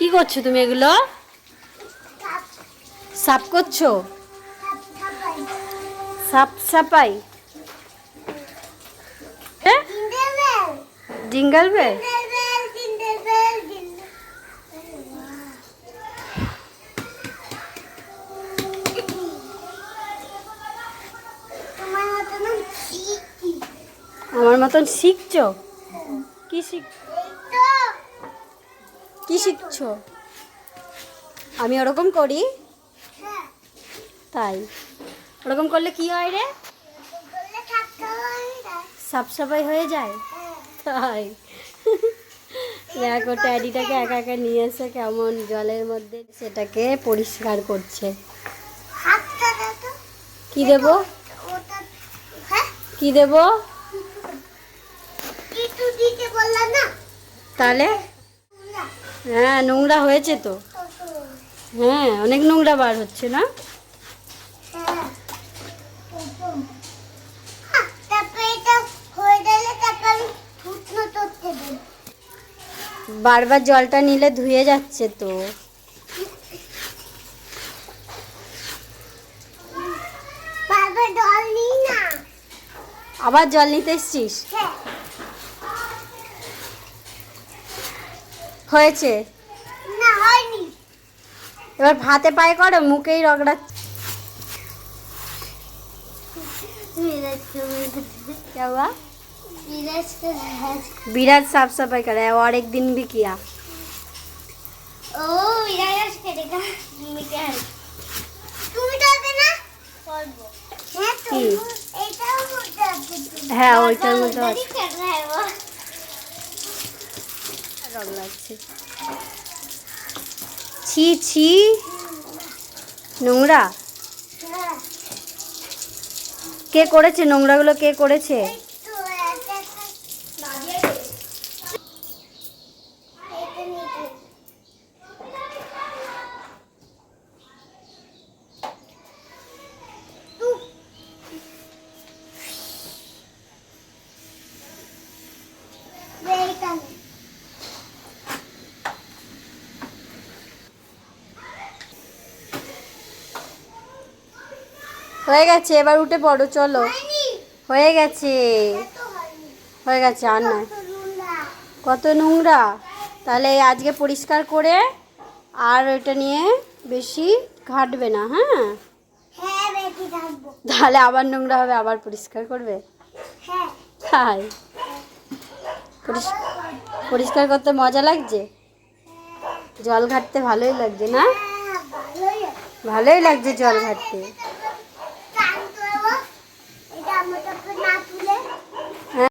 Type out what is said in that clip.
কি করছো তুমি এগুলো? সাফ করছো? সাফ সাফাই? হ্যাঁ, জিঙ্গল বেল। আমার মতন শিখছো? কি শিখছো? আমি ওরকম করি? তাই? ওরকম করলে কি হয় রে? সাফ সাফাই হয়ে যায়? তাই? দেখো ট্যাডিটাকে একা একা নিয়ে এসে কেমন জলের মধ্যে সেটাকে পরিষ্কার করছে। কি দেবো? কি দেবো? তাহলে হ্যাঁ, নোংরা হয়েছে তো। হ্যাঁ, অনেক নোংরা বার হচ্ছে না? বারবার জলটা নিলে ধুয়ে যাচ্ছে তো। আবার জল নিতে এসছিস? হয়েছে? না, হয়নি। এবার হাতে পায়ে করো, মুখেই রগড়া। क्या हुआ? विराज साफ सफाई कर रहा है और एक दिन भी किया। ओ विराज करेगा। তুমি যাবে না? করব। হ্যাঁ তো এটাও করতে হবে। হ্যাঁ, ওইটার মধ্যে দেরি কর रहा है वो। রং লাগছে। ছি ছি, নোংরা। হ্যাঁ, কে করেছে নোংরাগুলো? কে করেছে? এই তো এটা লাগিয়ে দে। এটা নিতে। বেরিটা নে। হয়ে গেছে, এবার উঠে পড়ো, চলো। হয়নি। হয়ে গেছে, এত হয়নি। হয়ে গেছে, আর নয়। কত নোংরা। কত নোংরা! তাহলে আজকে পরিষ্কার করে আর ওইটা নিয়ে বেশি ঘাটবে না, হ্যাঁ? হ্যাঁ, বেশি থাকবো। তাহলে আবার নোংরা হবে, আবার পরিষ্কার করবে। হ্যাঁ। তাই? পরিষ্কার করতে মজা লাগছে? জল ঘাটতে ভালোই লাগছে না? ভালোই আছে। ভালোই লাগছে জল ঘাটতে।